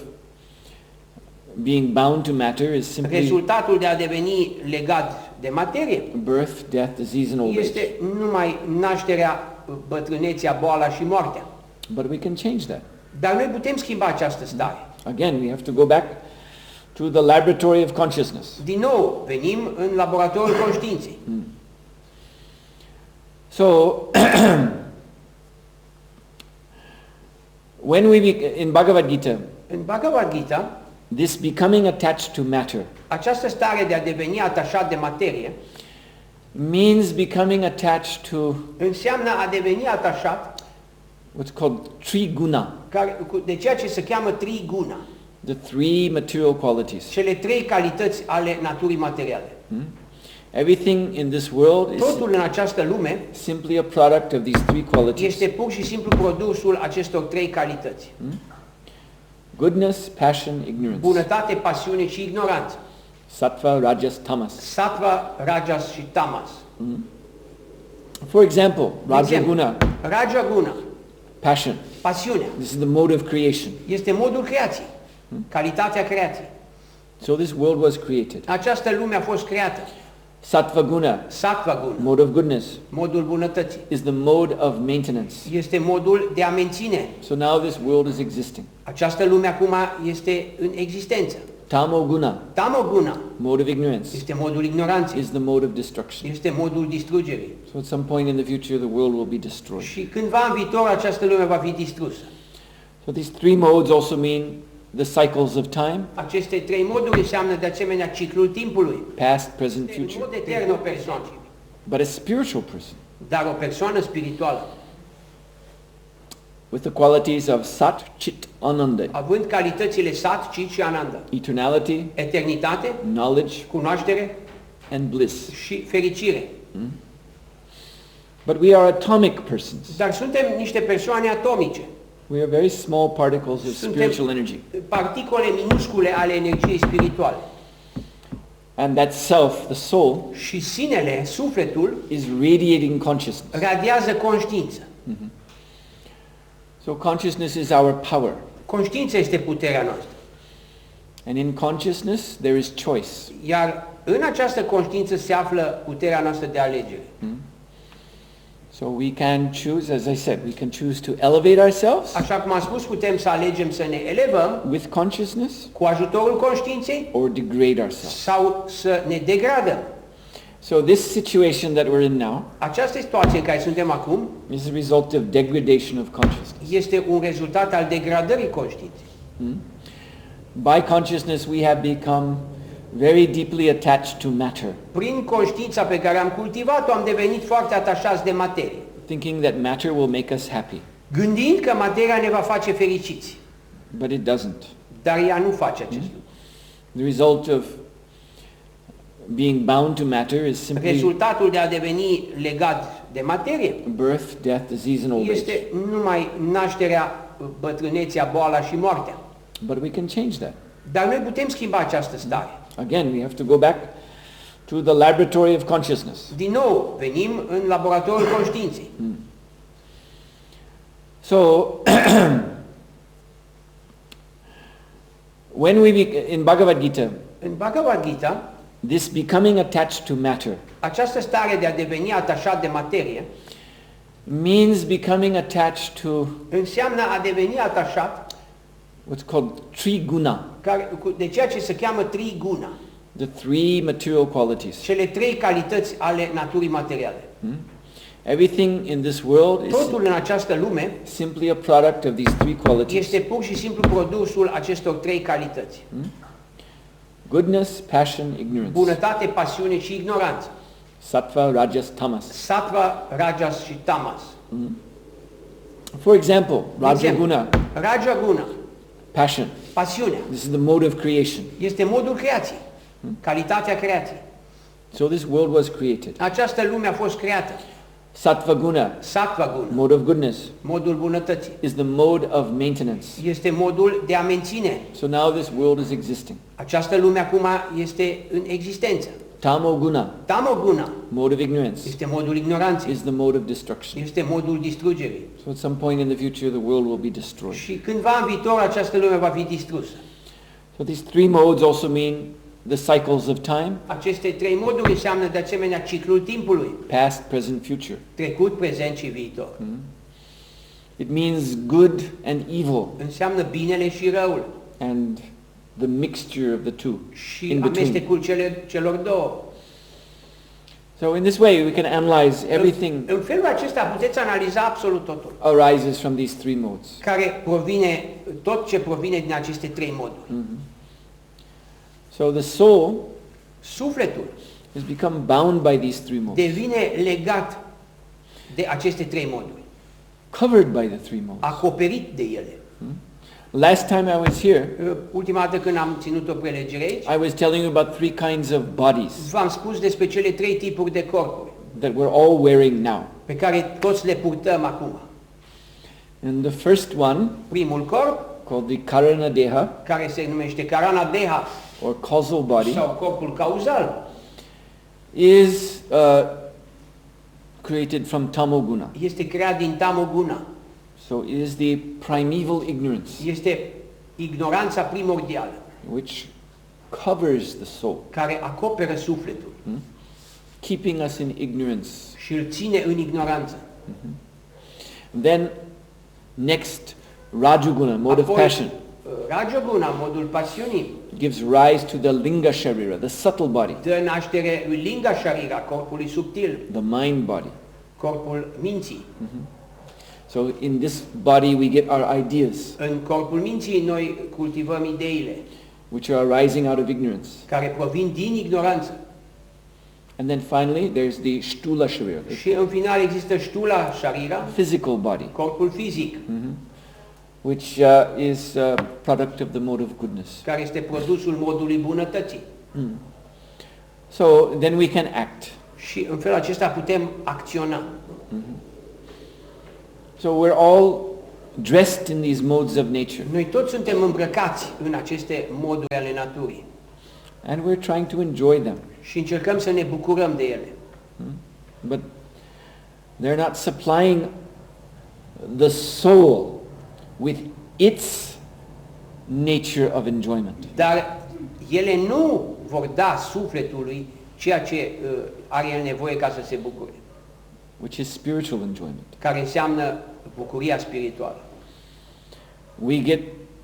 being bound to matter is simply Rezultatul de a deveni legat de materie birth, death, disease, and old age. este numai nașterea, bătrânețea, boala și moartea. But we can change that. Dar noi putem schimba această stare. Again, we have to go back to the laboratory of consciousness. Din nou, venim în laboratorul conștiinței. So, when in Bhagavad Gita, În Bhagavad Gita, this becoming attached to matter această stare de a deveni atașat de materie means becoming attached to înseamnă a deveni atașat what's called triguna, de ceea ce se cheamă triguna, the three material qualities. cele trei calități ale naturii materiale. Everything in this world is Totul în această lume simply a product of these three qualities. este pur și simplu produsul acestor trei calități. Goodness, passion, ignorance. Bunătate, pasiune și ignoranță. Sattva, rajas, tamas. Sattva, rajas și tamas. For example, De exemplu, Rajaguna, Rajaguna, passion. pasiunea, This is the mode of creation. este modul creației, calitatea creației. So this world was created. Această lume a fost creată. Sattva guna, Sattva guna, mode of goodness, modul bunătății, is the mode of maintenance. este modul de a menține. So now this world is existing. Această lume acum este în existență. Tamo guna, Tamoguna mode of ignorance, este modul ignoranței, is the mode of destruction. este modul distrugerii. So at some point in the future the world will be destroyed. Și cândva în viitor această lume va fi distrusă. So these three modes also mean the cycles of time, Aceste trei moduri înseamnă de asemenea ciclul timpului. past, present, În future. mod etern o persoană, But a spiritual person dar o persoană spirituală, with the qualities of Sat, Chit, Ananda, având calitățile Sat, Chit și Ananda, eternality, eternitate, knowledge, cunoaștere and bliss. și fericire. But we are atomic persons. Dar suntem niște persoane atomice. We are very small particles of Suntem spiritual energy. particule minuscule ale energiei spirituale. And that self, the soul, Și sinele, sufletul, is radiating consciousness. radiază conștiință. So consciousness is our power. Conștiința este puterea noastră. And in consciousness there is choice. Iar în această conștiință se află puterea noastră de alegere. So we can choose, as I said, we can choose to elevate ourselves Așa cum am spus, putem să alegem să ne elevăm with consciousness cu ajutorul conștiinței or degrade ourselves. sau să ne degradăm. So this situation that we're in now Această situație în care suntem acum is a result of degradation of consciousness. este un rezultat al degradării conștiinței. By consciousness we have become very deeply attached to matter, Prin conștiința pe care am cultivat-o am devenit foarte atașați de materie, thinking that matter will make us happy. gândind că materia ne va face fericiți. But it doesn't. Dar ea nu face acest lucru. The result of being bound to matter is simply Rezultatul de a deveni legat de materie birth, death, disease, and old age. este numai nașterea, bătrânețea, boala și moartea. But we can change that. Dar noi putem schimba această stare. Again, we have to go back to the laboratory of consciousness. Din nou, venim în laboratorul conștiinței. So, when in Bhagavad Gita, În Bhagavad Gita, this becoming attached to matter această stare de a deveni atașat de materie means becoming attached to înseamnă a deveni atașat what's called triguna, de ceea ce se cheamă triguna, the three material qualities. cele trei calități ale naturii materiale. Everything in this world is Totul în această lume simply a product of these three qualities. este pur și simplu produsul acestor trei calități. Goodness, passion, ignorance. Bunătate, pasiune și ignoranță. Sattva, rajas, tamas. Sattva, rajas și tamas. For example, De exemplu, Rajaguna, Rajaguna, passion. pasiunea, This is the mode of creation. este modul creației, calitatea creației. So this world was created. Această lume a fost creată. Sattva guna, Sattva guna, mode of goodness, modul bunătății, is the mode of maintenance. este modul de a menține. So now this world is existing. Această lume acum este în existență. Tamo guna, Tamoguna mode of ignorance, este modul ignoranței, is the mode of destruction. este modul distrugerii. So at some point in the future the world will be destroyed. Și cândva în viitor această lume va fi distrusă. So these three modes also mean the cycles of time, Aceste trei moduri înseamnă de asemenea ciclul timpului, past, present, future. trecut, prezent și viitor. It means good and evil Înseamnă binele și răul and the mixture of the two și in between. amestecul celor două. So in this way we can analyze everything În felul acesta puteți analiza absolut totul, arises from these three modes. care provine, tot ce provine din aceste trei moduri. So the soul Sufletul has become bound by these three modes, devine legat de aceste trei moduri, covered by the three modes. acoperit de ele. Last time I was here, Ultima dată când am ținut o prelegere aici, I was telling you about three kinds of bodies v-am spus despre cele trei tipuri de corpuri that we're all wearing now. pe care toți le purtăm acum. And the first one, Primul corp, called the Karana Deha care se numește Karana Deha or causal body, sau corpul cauzal, is created from tamoguna. este creat din tamoguna. So it is the primeval ignorance Este ignoranța primordială which covers the soul, care acoperă sufletul keeping us in ignorance. și îl ține în ignoranță. Then next, Rajoguna, mode of Apoi, passion, Rajoguna, modul pasiunii, gives rise to the linga sharira, the subtle body, dă naștere lui Linga Sharira, corpului subtil, the mind body. corpul minții. So in this body we get our ideas, În corpul minții noi cultivăm ideile which are arising out of ignorance. care provin din ignoranță. And then finally there's the shtula sharira, the Și în final există Shtula Sharira, physical body, corpul fizic, which is a product of the mode of goodness. care este produsul modului bunătății. So then we can act. Și în felul acesta putem acționa. So we're all dressed in these modes of nature, Noi toți suntem îmbrăcați în aceste moduri ale naturii and we're trying to enjoy them. și încercăm să ne bucurăm de ele. But they're not supplying the soul with its nature of enjoyment. Dar ele nu vor da sufletului ceea ce are el nevoie ca să se bucure, Which is spiritual enjoyment. care înseamnă bucuria spirituală. We get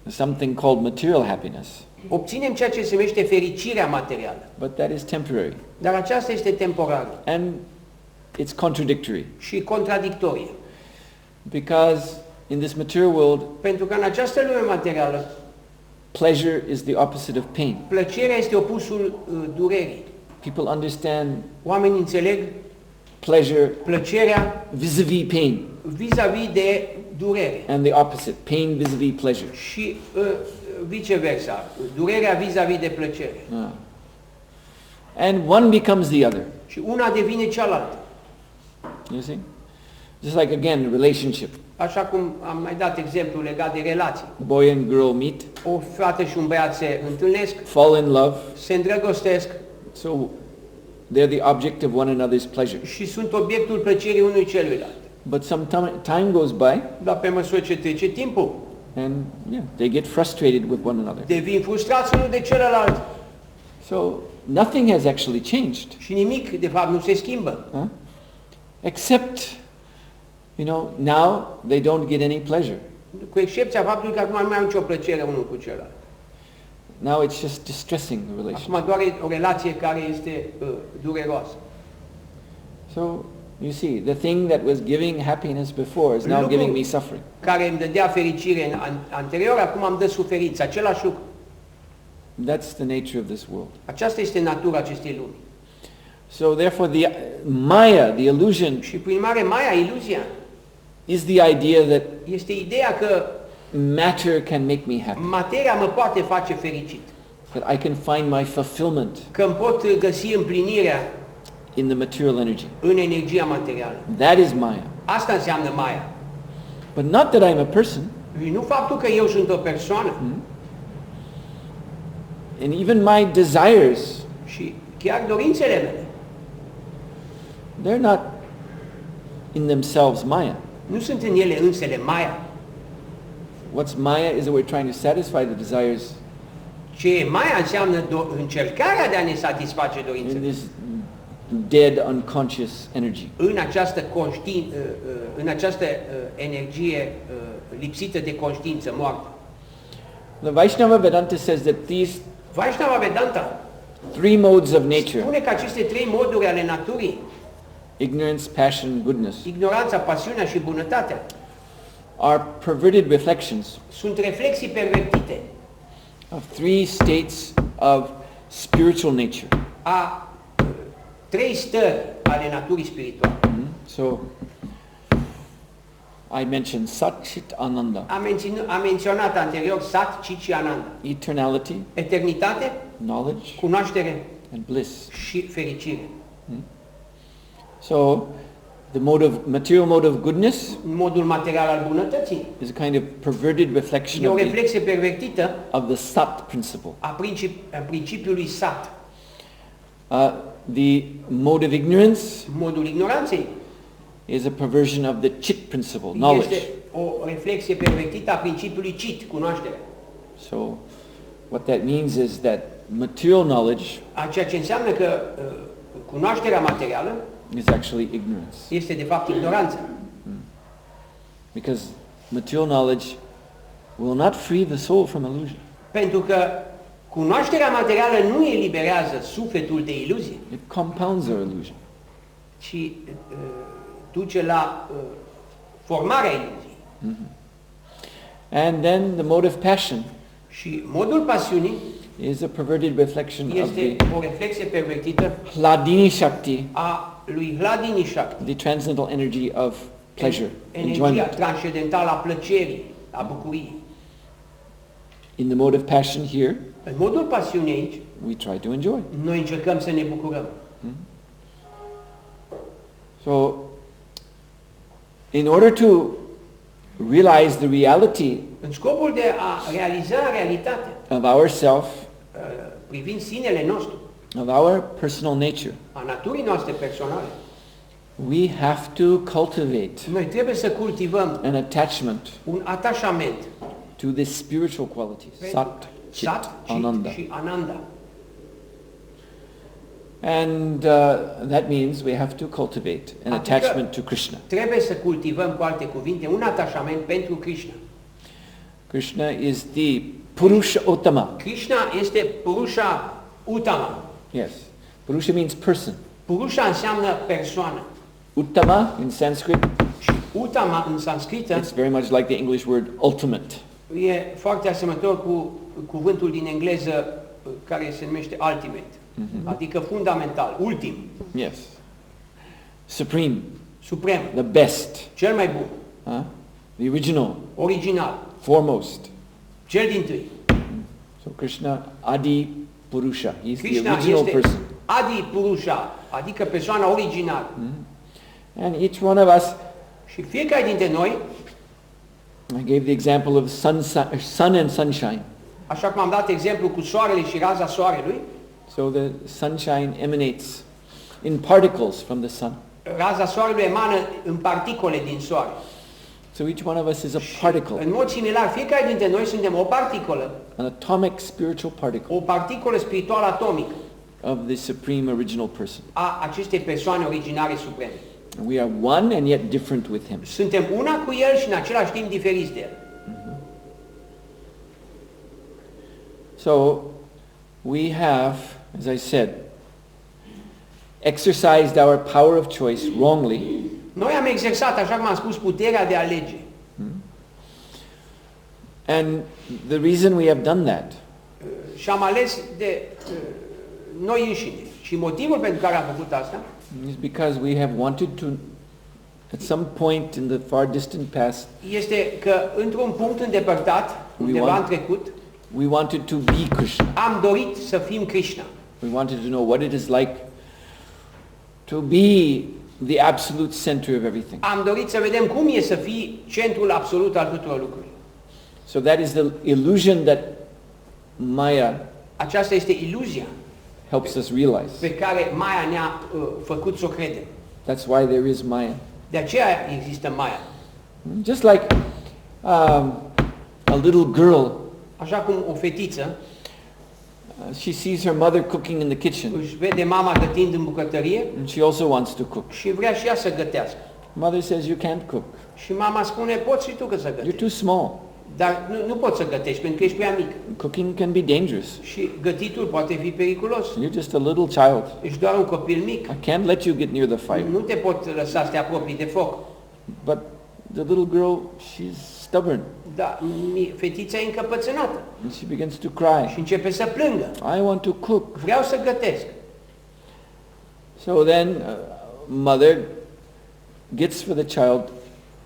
something called material happiness, Obținem ceea ce se numește fericirea materială, but that is temporary, dar aceasta este temporară and it's contradictory, și contradictorie. because in this material world, Pentru că în această lume materială, pleasure is the opposite of pain. plăcerea este opusul durerii. People understand Oamenii înțeleg pleasure plăcerea vis-a-vis pain, vis-a-vis de durere and the opposite, pain vis-a-vis pleasure. și viceversa, durerea vis-a-vis de plăcere. And one becomes the other. Și una devine cealaltă. You see? Just like again, relationship. Așa cum am mai dat exemplu legat de relații. Boy and girl meet, O fată și un băiat se întâlnesc, fall in love, se îndrăgostesc so they're the object of one another's pleasure. și sunt obiectul plăcerii unui celuilalt. But some time goes by, Dar pe măsură ce trece timpul, and they get frustrated with one another. devin frustrați unul de celălalt So nothing has actually changed, și nimic de fapt nu se schimbă. except, now they don't get any pleasure. Cu excepția faptului că acum nu mai au nicio plăcere unul cu celălalt. Now it's just distressing, the relationship. Acum doar e o relație care este dureroasă. So you see, the thing that was giving happiness before is now giving me suffering. Care îmi dădea fericire în anterior, acum îmi dă suferință. Același lucru. That's the nature of this world. Aceasta este natura acestei lumi. So therefore the Maya, the illusion, Și prin mare Maya, iluzia, is the idea that este ideea că matter can make me happy, materia mă poate face fericit. that I can find my fulfillment Că îmi pot găsi împlinirea in the material energy. în energia materială. That is Maya. Asta înseamnă Maya. But not that I'm a person, Și nu faptul că eu sunt o persoană. and even my desires, Și chiar dorințele mele they're not in themselves Maya. nu sunt în ele însele Maya. What's Maya is that we're trying to satisfy the desires Ce e Maya înseamnă încercarea de a ne satisface in dorințele. this dead unconscious energy. În această energie lipsită de conștiință, moartă. The Vaishnava Vedanta says that these Vaishnava Vedanta three modes of nature, spune că aceste trei moduri ale naturii, ignorance, passion, goodness, ignoranța, pasiunea și bunătatea, are perverted reflections sunt reflexii pervertite of three states of spiritual nature. a trei stări ale naturii spirituale. So I mentioned Sat, Chit, Ananda. Am menționat anterior Sat, Chit și Ananda. Eternality, Eternitate, knowledge, cunoaștere and bliss. și fericire. So material mode of goodness modul material al bunătății. is a kind of perverted reflection E o reflexie pervertită of the sat principle. a principiului sat. The mode of ignorance Modul ignoranței is a perversion of the chit principle, knowledge. este o reflexie pervertită a principiului cit, cunoașterea. So what that means is that material knowledge Ceea ce înseamnă că cunoașterea materială is actually ignorance. este de fapt ignoranță. Because material knowledge will not free the soul from illusion. Pentru că cunoașterea materială nu eliberează sufletul de iluzie, It compounds our illusion. ci duce la formarea iluziei. And then the mode of passion Și modul pasiunii is a perverted reflection of este the o reflexie pervertită Hladini Shakti, a lui Hladini Shakti, the transcendental energy of pleasure, energia enjoyment. transcendentală a plăcerii, a bucuriei. In the mode of passion here, În modul pasiunii aici, we try to enjoy. noi încercăm să ne bucurăm. So, in order to realize the reality În scopul de a realiza realitatea of ourself, privind sinele nostru, of our personal nature, a naturii noastre personale, we have to cultivate noi trebuie să cultivăm an attachment un atașament to the spiritual qualities, sat, chit, Sat, ananda. și Ananda. And that means we have to cultivate an Adică attachment to Krishna. trebuie să cultivăm, cu alte cuvinte, un atașament pentru Krishna. Krishna is the Purusha Uttama. Krishna este Purusha Uttama. Yes. Purusha means person. Purusha înseamnă persoană. Uttama in Sanskrit, Și Uttama în sanscrită it's very much like the English word ultimate. e foarte asemănător cu cuvântul din engleză care se numește ultimate. Adică fundamental, ultim, Yes. Supreme, suprem, the best, cel mai bun, the original, original, foremost. cel dintâi. So Krishna, Adi Purusha, he's the Krishna original este person. Adi Purusha, adică persoana originală. And each one of us, Și fiecare dintre noi, I gave the example of sun and sunshine. așa cum am dat exemplu cu soarele și raza soarelui, So the sunshine emanates in particles from the sun. raza soarelui emană în particole din soare. So each one of us is a particle, În mod similar, fiecare dintre noi suntem o particolă, an atomic spiritual particle o particolă spirituală atomică of the supreme original person. a acestei persoane originare supreme. We are one and yet different with him. Suntem una cu el și în același timp diferiți de el. So we have, as I said, exercised our power of choice wrongly. Noi am exersat, așa cum am spus, puterea de a alege. And the reason we have done that Și am ales de noi înșine. Și motivul pentru care am făcut asta is because we have wanted to, at some point in the far distant past, este că într-un punct îndepărtat, undeva în trecut, we wanted to be Krishna. am dorit să fim Krishna. We wanted to know what it is like to be the absolute center of everything. Am dorit să vedem cum e să fii centrul absolut al tuturor lucrurilor. So that is the illusion that Maya Aceasta este iluzia helps us realize. pe care Maya ne-a făcut să o credem. That's why there is Maya. De aceea există Maya. Just like a little girl, Așa cum o fetiță she sees her mother cooking in the kitchen, își vede mama gătind în bucătărie and she also wants to cook. și vrea și ea să gătească. Mother says, you can't cook. Și mama spune, poți și tu că să You're gătești. too small. Dar nu poți să gătești pentru că ești prea mic. Cooking can be dangerous. Și gătitul poate fi periculos. You're just a little child. Ești doar un copil mic. I can't let you get near the fire. Nu te pot lăsa să te apropii de foc. But the little girl, she's stubborn, Dar fetița e încăpățânată and she begins to cry. și începe să plângă. I want to cook. Vreau să gătesc. So then, mother gets for the child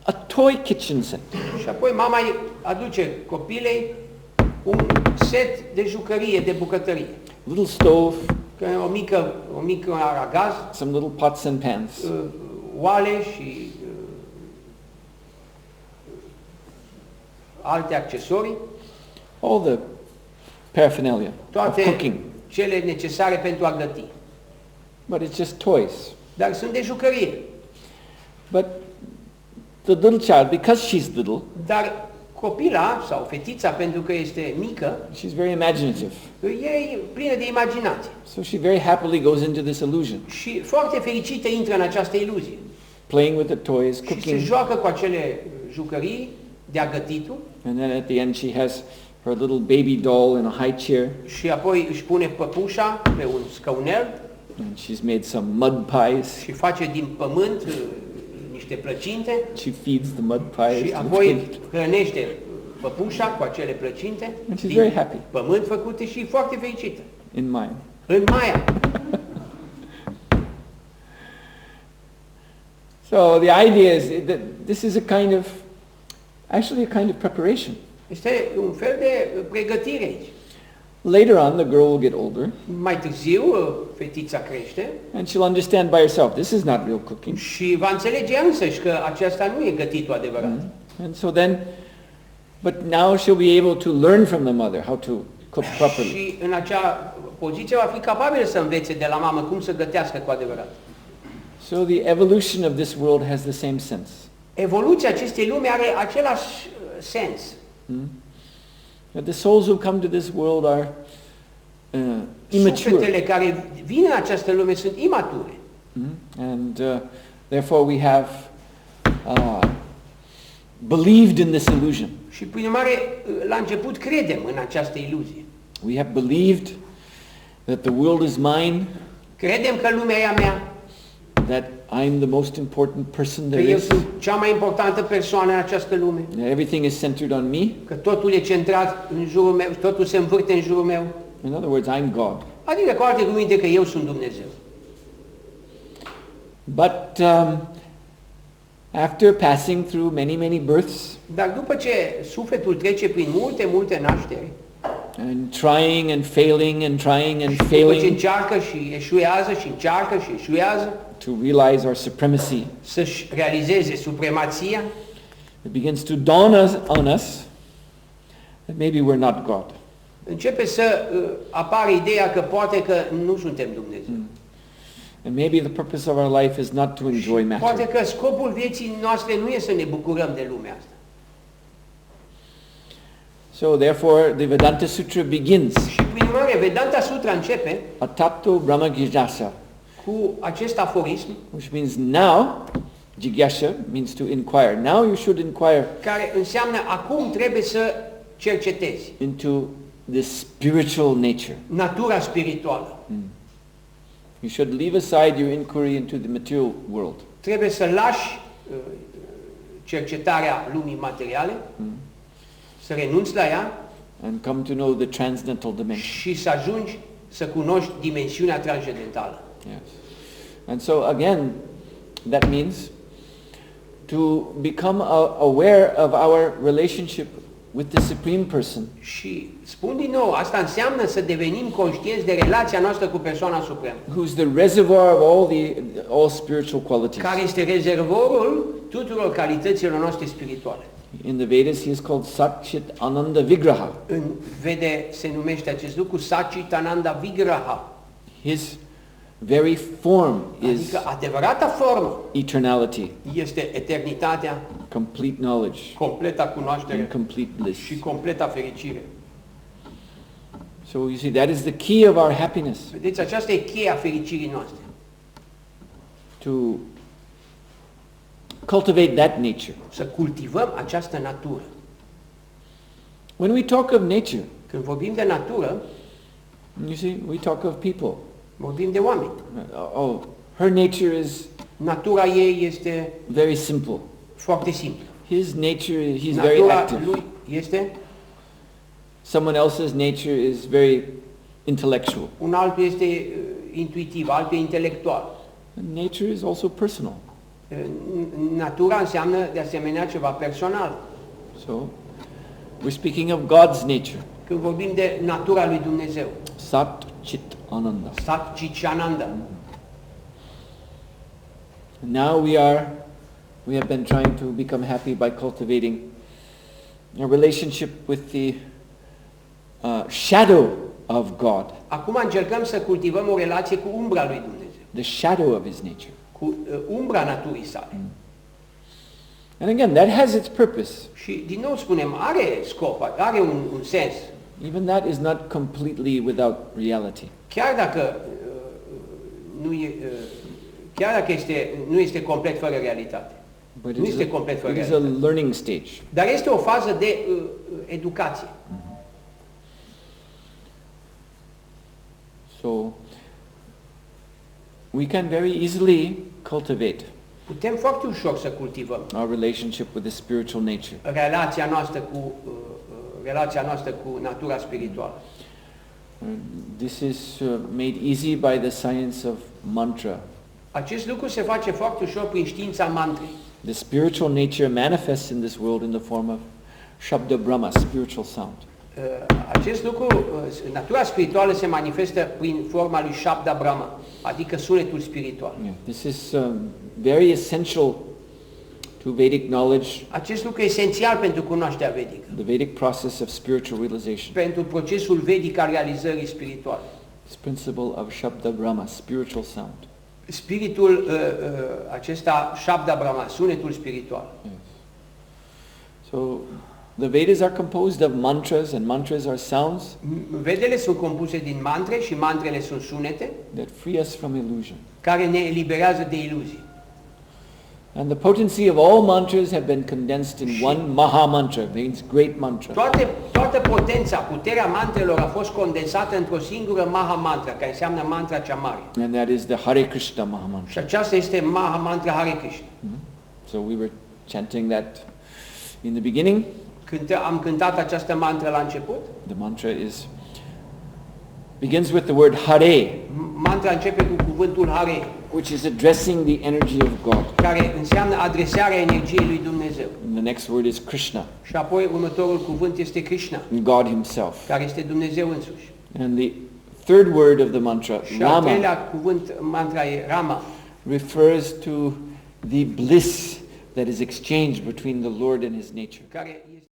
a toy kitchen set. Și apoi mama îi aduce copilei un set de jucărie, de bucătărie. Little stove, O mică aragaz, some little pots and pans. oale și alte accesorii, all the paraphernalia of toate cooking. cele necesare pentru a găti. But it's just toys. Dar sunt de jucărie. But the little child, because she's little, Dar copila sau fetița, pentru că este mică, she's very imaginative. e plină de imaginație. So she very happily goes into this illusion, Și foarte fericită intră în această iluzie. playing with the toys, Și se cooking, joacă cu acele jucării de-a gătitul and then at the end she has her little baby doll in a high chair, și apoi își pune păpușa pe un scaunel and she's made some mud pies. și face din pământ niște plăcinte She feeds the mud pies și to the apoi kid. hrănește păpușa cu acele plăcinte And she's din very happy. pământ făcute și e foarte fericită. In mine. În Maia. So the idea is that this is actually a kind of preparation. Este un fel de pregătire aici. Later on, the girl will get older, Mai târziu, fetița crește and she'll understand by herself, this is not real cooking. și va înțelege însăși că aceasta nu e gătitul adevărat. And so then, but now she'll be able to learn from the mother how to cook properly. Și în acea poziție va fi capabil să învețe de la mamă cum să gătească cu adevărat. So the evolution of this world has the same sense. Evoluția acestei lumi are același sens. That the souls who come to this world are immature. Sufletele care vin în această lume sunt imature. And therefore we have believed in this illusion. Și prin urmare, la început credem în această iluzie. We have believed that the world is mine, Credem că lumea e a mea, that I'm the most important person că there eu is, sunt cea mai importantă persoană în această lume, that everything is centered on me. că totul e centrat în jurul meu, totul se învârte în jurul meu. In other words, I'm God. Adică, cu alte cuvinte, că eu sunt Dumnezeu. But after passing through many, many births Dar după ce sufletul trece prin multe, multe nașteri, and trying and failing and trying and după ce failing încearcă și eșuează și încearcă și eșuează, to realize our supremacy, să-și realizeze supremația, it begins to dawn on us that maybe we're not God. începe să apară ideea că poate că nu suntem Dumnezeu. And maybe the purpose of our life is not to enjoy Poate matter. că scopul vieții noastre nu e să ne bucurăm de lumea asta. So therefore the Vedanta Sutra begins, Și prin urmare, Vedanta Sutra începe Atapto Brahma Jigyasa, cu acest aforism which means now, Jigyasa means to inquire. Now you should inquire care înseamnă acum trebuie să cercetezi into the spiritual nature. natura spirituală. You should leave aside your inquiry into the material world. Trebuie să lași cercetarea lumii materiale, să renunți la ea And come to know the transcendental dimension. și să ajungi să cunoști dimensiunea transcendentală. Yes. And so again, that means to become aware of our relationship with the Supreme Person, Și spun din nou, asta înseamnă să devenim conștienți de relația noastră cu persoana supremă, who's the reservoir of all spiritual qualities. care este rezervorul tuturor calităților noastre spirituale. In the Vedas he is called Sat Chit Ananda Vigraha. În Vede se numește acest lucru Satchitananda Vigraha, His very form is adică adevărata formă eternality, este eternitatea, complete knowledge, completa and cunoaștere complete bliss. și completa fericire. So you see, that is the key of our happiness, Vedeți, aceasta e cheia fericirii noastre. to cultivate that nature. Să cultivăm această natură. When we talk of nature, Când vorbim de natură, you see, we talk of people. vorbim de oameni. Oh, her nature is Natura ei este very simple. foarte simplă. His nature, he's very Natura active. lui este, Someone else's nature is very intellectual. un altul este intuitiv, altul e intelectual. Nature is also personal. Natura înseamnă de asemenea ceva personal. So, we're speaking of God's nature. Când vorbim de natura lui Dumnezeu, Sat Chit Ananda. Satchitananda. Now we have been trying to become happy by cultivating a relationship with the shadow of God. Acum încercăm să cultivăm o relație cu umbra lui Dumnezeu, The shadow of His nature. cu umbra naturii sale. And again, that has its purpose. Și din nou spunem, are scop, are un sens. Even that is not completely without reality. Chiar dacă nu este complet fără realitate. But Nu este complet fără it is a realitate. learning stage. Dar este o fază de educație. So we can very easily cultivate Putem foarte ușor să cultivăm our relationship with the spiritual nature. relația noastră cu natura spirituală. This is made easy by the science of mantra. Acest lucru se face foarte ușor prin știința mantrei. The spiritual nature manifests in this world in the form of Shabda Brahma, spiritual sound. Acest lucru, natura spirituală se manifestă prin forma lui Shabda Brahma, adică sunetul spiritual. Yeah, this is very essential to Vedic knowledge, Acest lucru e esențial pentru cunoașterea vedică, the Vedic process of spiritual realization. pentru procesul vedic al realizării spirituale. This principle of Shabda Brahma, spiritual sound. Spiritul acesta, Shabda Brahma, sunetul spiritual. Yes. So the Vedas are composed of mantras, and mantras are sounds Vedele sunt compuse din mantre și mantrele sunt sunete that free us from illusion. care ne eliberează de iluzii. And the potency of all mantras have been condensed in one Maha mantra, means great mantra. Toată potența, puterea mantrelor a fost condensată într-o singură Maha mantra, care înseamnă mantra cea mare. And that is the Hare Krishna Maha Și mantra. aceasta este Maha mantra Hare Krishna. So we were chanting that in the beginning. Am cântat această mantră la început. The mantra begins with the word Hare, Mantra începe cu cuvântul Hare, which is addressing the energy of God. care înseamnă adresarea energiei lui Dumnezeu. And the next word is Krishna, Și apoi următorul cuvânt este Krishna, God Himself. care este Dumnezeu însuși. And the third word of the mantra, Și al Rama, treilea cuvânt, mantra e Rama, refers to the bliss that is exchanged between the Lord and His nature. care